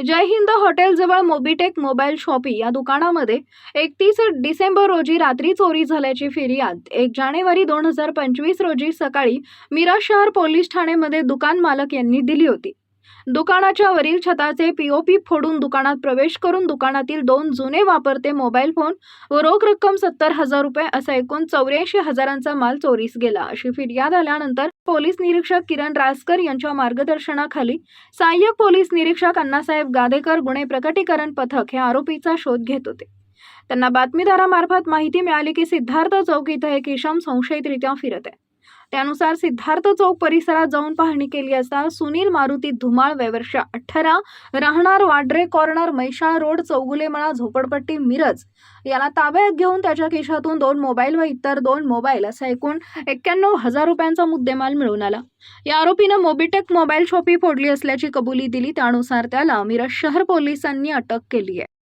जय Hind हॉटेलजवळ Mobitech mobile shoppe या दुकानामध्ये 31 डिसेंबर रोजी रात्री चोरी झाल्याची फिर्याद 1 जानेवारी 2025 रोजी सकाळी मिरज शहर पोलीस ठाण्यामध्ये दुकान मालक यांनी दिली होती। दुकानाच्या वरील छताचे पीओपी फोडून दुकानात प्रवेश करून दुकानातील 2 जुने वापरते मोबाईल फोन व रोख रक्कम 70,000 रुपये असा एकूण 84,000चा माल चोरीस गेला अशी फिर्याद आल्यानंतर पोलीस निरीक्षक किरण रासकर यांच्या मार्गदर्शनाखाली सहाय्यक पोलीस निरीक्षक अण्णासाहेब गादेकर गुन्हे प्रकटीकरण पथक हे आरोपीचा शोध घेत होते। त्यांना बातमीदारामार्फत माहिती मिळाली की सिद्धार्थ चौक इथे एक इसम संशयितरित्या फिरत आहे। त्यानुसार सिद्धार्थ चौक परिसरात जाऊन पाहणी केली असता सुनील मारुती धुमाळ वयवर्ष 18 राहणार वाड्रे कॉर्नर मैशाळ रोड चौगुलेमळा झोपडपट्टी मिरज याला ताब्यात घेऊन त्याच्या खिशातून 2 मोबाईल व इतर 2 मोबाईल असा एकूण 91,000 रुपयांचा मुद्देमाल मिळून आला। या आरोपीनं मोबिटेक मोबाईल शॉपी फोडली असल्याची कबुली दिली, त्यानुसार त्याला मिरज शहर पोलिसांनी अटक केली आहे।